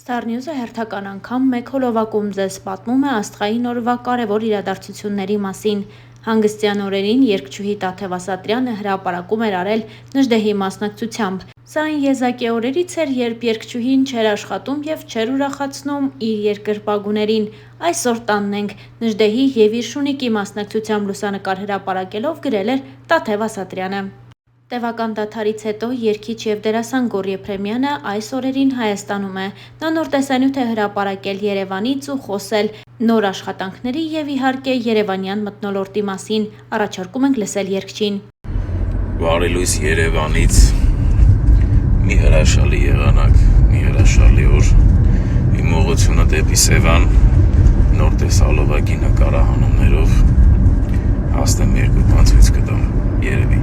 Star News-ը հերթական անգամ մեկ հոլովակում ձեզ պատմում է աստղային օրվա կարևոր իրադարձությունների մասին։ Հանգստյան օրերին երգչուհի Տաթև Ասատրյանը հրապարակում էր արել Նժդեհի մասնակցությամբ։ Սա այն եզակի օրերից էր, երբ երգչուհին չէր աշխատում եւ չէր ուրախացնում իր երկրպագուներին։ Այսօր տանն ենք, Նժդեհի եւ իր շունիկի մասնակցությամբ լուսանկար հրապարակելով գրել էր Տաթև Ասատրյանը։ Տևական դադարից հետո երգիչ եւ դերասան Գոռ Եփրեմյանը այս օրերին Հայաստանում է։ Նա նոր տեսանյութ է հրապարակել Երևանից ու խոսել նոր աշխատանքների եւ իհարկե երևանյան մթնոլորտի մասին։ Առաջարկում ենք լսել երգչին։ Բարի լույս Երևանից, մի հրաշալի եղանակ, մի հրաշալի օր, իմ ուղղությունը դեպի Սևան, նոր տեսալովակի նկարահանումներով, հասնեմ երկու բան ցույց կտամ, երևի։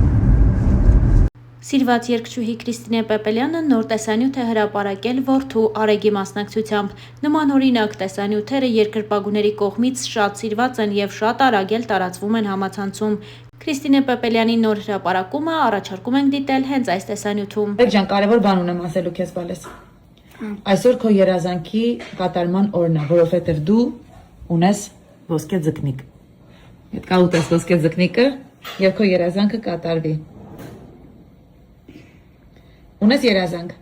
Սիրված երգչուհի Քրիստինե Պեպելյանը նոր տեսանյութ է հրապարակել որդու Արեգի մասնակցությամբ։ Նման օրինակ տեսանյութերը երկրպագուների կողմից շատ սիրված են եւ շատ արագ էլ տարածվում են համացանցում։ Քրիստինե Պեպելյանի նոր հրապարակումը առաջարկում ենք դիտել հենց այս տեսանյութում։ Ջան, կարևոր բան ունեմ ասելու քեզ բալես։ Այսօր քո երազանքի կատարման օրն է, որովհետեւ դու ունես ոսկե ձկնիկ։ Պետք է ուտես ոսկե ձկնիկը եւ քո երազանքը կատարվի։ Ունես երազանք։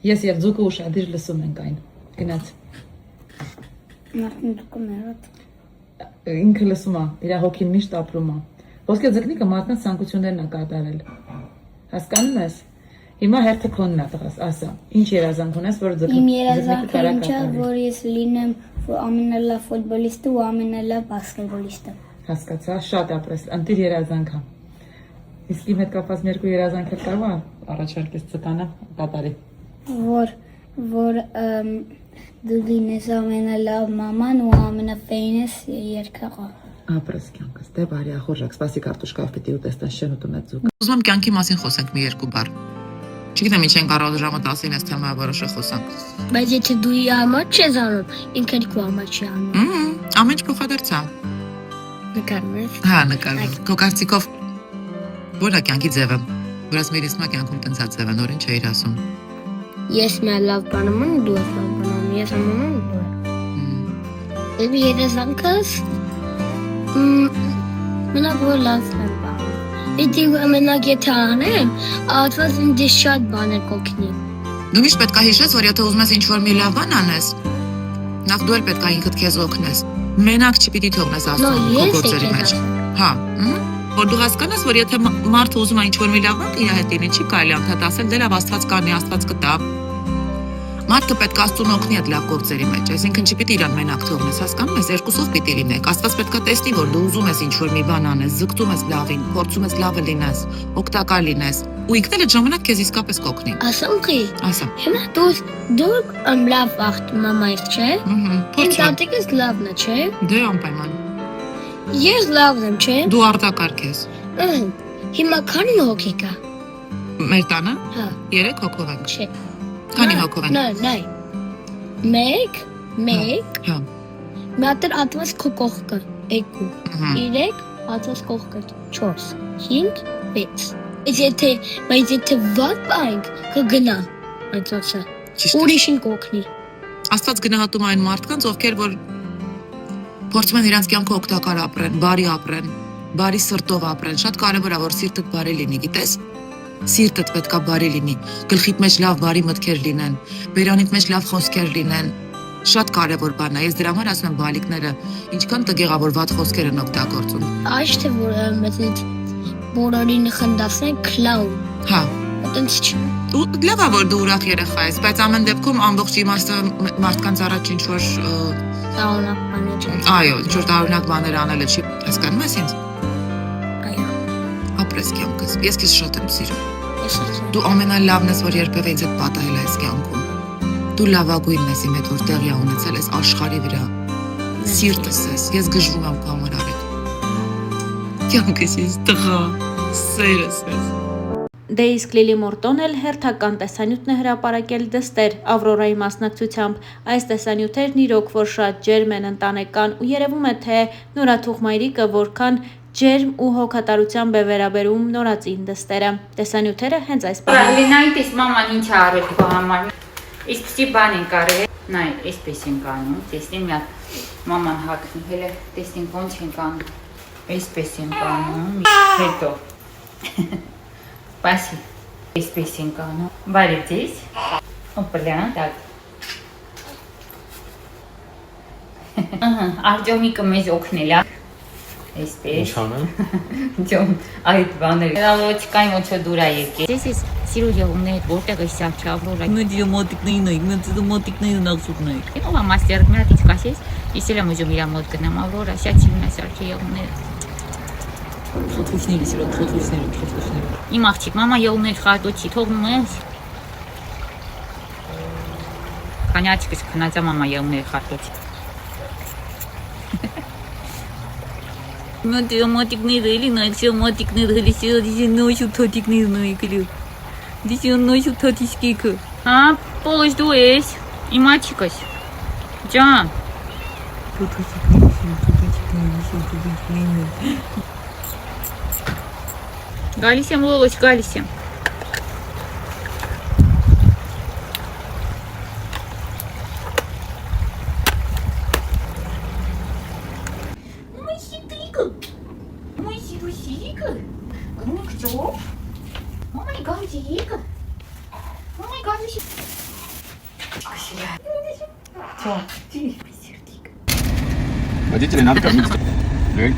Ես եւ ձուկը ուշադիր լսում ենք այն։ Գնաց։ Մարդն դուկը մերոտ։ Ինքը լսում է, իր հոգին միշտ ապրում է։ Ոսկե ձկնիկը մարդկանց ցանկություններն է կատարել։ Հասկանում ես։ Հիմա հերթը քոնն է տղաս, ասա։ Ինչ երազանք ունես, որ Իմ երազանքը ինչա, որ ես լինեմ ամենալավ ֆուտբոլիստը ու ամենալավ բասկետբոլիստը։ Հասկացա, շատ ապրես, ընտիր երազանքա։ Իսկ իմ հետ կապված մի երկու երազանք էլ կարող է առաջարկես ցտանը կատարի։ Որ դու լինես ամենալավ մաման ու ամենաֆեյնես երկաղը։ Ապրես կյանքս, դե բարի ախորժակ, սպասի կարտուշկավ պիտի ուտես շեն ուտում է ձուկ։ Ուզում եմ կյանքի մասին խոսենք մի երկու բառ։ Չգիտեմ ինչ ենք առավոտ ժամը 10-ին այս թեմայով որոշը խոսանք։ Բայց եթե դու իր համար չես անում, ինքն քո համար չի անում։ Ամեն ինչ փոխադարձ է։ Նկարում ես։ Հա, նկարում։ Քո կարծիքով ո՞ր է կյանքի ձևը։ Որս մեր իսմա կյանքում տնցած ձևը, նորին չէիր ասում։ Ես մի լավ բան անում, դու ես լավ բան անում, ես անում դու։ Եվ երազանքս մենակ որ լավ եմ բան։ Եթե մենակ եթե անեմ, ասած ինձ շատ բաներ կօգնի։ Դու միշտ պետք է հիշես, որ եթե ուզում ես ինչ-որ մի լավ բան անես, նախ դու էլ պետք է ինքդ քեզ օգնես։ Մենակ չպիտի թողնես Աստծուն քո գործերի մեջ։ Հա, որ դու հասկանաս, որ եթե մարդը ուզում է ինչ-որ մի լավ բան իր հետ լինի, չի կարելի անդադ ասել, դե լավ Աստված կանի, Աստված կտա։ Մարդը պետք է Աստծուն օգնի այդ լավ գործերի մեջ, այսինքն չպիտի իրան մենակ թողնես, հասկանում ես, երկուսով պիտի լինեք։ Աստված պետք է տեսնի, որ դու ուզում ես ինչ-որ մի բան անես, ձգտում ես լավին, փորձում ես լավը լինես, օգտակար լինես, ու ինքն էլ այդ ժամանակ քեզ իսկապես կօգնի։ Ասոնքի։ Ասա։ Հիմա դու լավ ախտ մամա ես, չէ։ Ինձ ատիկս լավն է, չէ։ Դե անպայման։ Ես լավն եմ, չէ։ Դու արտակարգ ես։ Հիմա քանի հոգի կա։ Մեր տանը։ Հա։ 3 հոգով ենք։ Չէ։ Քանի հոգով ենք։ Նայ։ Մեկ։ Հա։ Մի հատ ատված քո կողքը 2 3 ատված կողքը 4 5 6 Բայց եթե վատ բանք կգնա այդոցը ուրիշին կօգնի։ Աստված գնահատում այն մարդկանց, ովքեր որ փորձում են իրենց կյանքը օգտակար ապրեն, բարի ապրեն, բարի սրտով ապրեն։ Շատ կարևոր է որ սիրտդ բարի լինի, գիտես։ Սիրտդ պետք է բարի լինի, գլխիդ մեջ լավ բարի մտքեր լինեն, բերանիդ մեջ լավ խոսքեր լինեն։ Շատ կարևոր բան է։ Ես դրա համար ասում եմ բալիկները ինչքան տղեղավոր վատ խոսքեր են օգտագործում։ Այս թե որ մեծ բոլորին խնդասեն քլաուն։ Հա։ Այդպես չի։ Լավ է որ դու ուրախ երեխա ես, բայց ամեն դեպքում ամբողջ իմաստը մարդկանց առաջ ինչ որ տարօրինակ բաներ չէ։ Այո, ինչ որ տարօրինակ բաներ անելը չի։ Հասկանում ես ինձ։ Այո։ Ապրես կյանքս։ Ես քեզ շատ եմ սիրում։ Ես էլ։ Դու ամենալավն ես, որ երբևէ ինձ հետ պատահել ես կյանքում։ Դու լավագույնն ես իմ հետ որ տեղի ունեցել ես աշխարհի վրա։ Սիրտս ես, ես գժվում եմ քո համար արեք։ Կյանքս ես տղա, սերս ես։ Դե իսկ Լիլի Մորտոն էլ հերթական տեսանյութն է հրապարակել դստեր Ավրորայի մասնակցությամբ։ Այս տեսանյութերն իրոք որ շատ ջերմ են, ընտանեկան ու երևում է թե նորաթուխ մայրիկը որքան ջերմ ու հոգատարությամբ է վերաբերում նորածին դստերը։ Տեսանյութերը հենց այս բանը։ Լինայից մաման ինչ է արել քո համար։ Այսպեսի բան են կարել, նայ, այսպես են կանում, տեսնի մի հատ մաման հագնի, հելը տեսնին ոնց են կանում, այսպես են կանում, հետո, պասի, այսպես են կանում, բարև ձեզ, օպլյան, տակ, Արտյոմիկը մեզ օգնել է, այսպես, Ինչ անեմ։ Ջոն, այդ բաները, հրավոչկային ոչը դուր է եկել, ես սիրու եղումներ, որտեղ ես սարք չավրոր է, Մենք մոտիկներին ենք, մենք մոտիկներին աղսուտն ենք։ Ով է մաստեր մի հատ իջկասես, ես էլ եմ ուզում իր մոտ գնամ ավրորա, շատ սիրուն է սարքի եղումները։ Խոթուշների, սիրո խոթուշների։ Իմ աղջիկ, մամա եղումներ խարտոչի, թողնում ես։ Քանի աչքս քնածա մամա եղումներ խարտոչի։ Մոտիկները էլի նայք, մոտիկները էլի սիրո նոյու թոտիկներն նայք էլի։ Դիսի նոյու թոտիսկիկը։ Հա, պոլոշ դու ես, իմ աչքս։ Ջան, գալիս եմ լոլոշ, գալիս եմ։ Водителей надо кормить. Давай.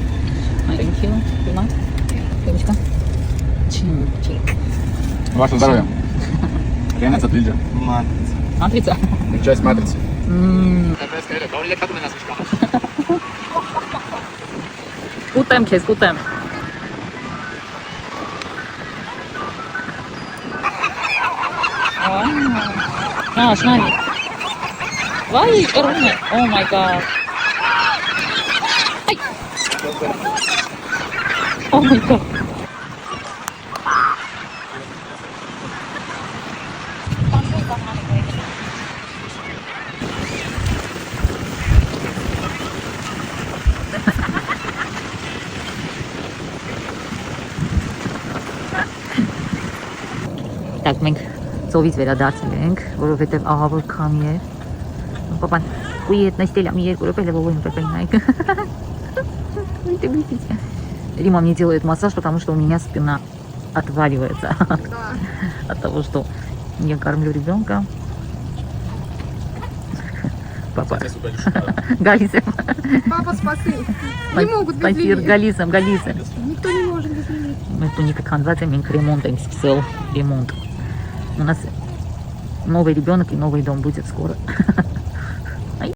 Thank you. Дима. Девочка. Чик. Ваше здоровье. Реально отлично. Матрица. Часть матрицы. Կուտեմ քեզ, կուտեմ։ Շնանի։ Վայ, կռում է։ Oh my god. Oh my god. Так, մենք ծովից վերադարձել ենք, որովհետև ահավոր քամի է։ Պապան, ուի հետ նստել եմ երկու րոպե, լեվովին припинайка. Ты видите? Рима мне делает массаж, потому что у меня спина отваливается от того, что я кормлю ребенка. Папа. Галисом. Папа, спаси. Не могут без Спасибо, линии. Галисом. Никто не может без линии. Мы туника канватя, минк ремонт, инсписел ремонт. У нас новый ребенок и новый дом будет скоро.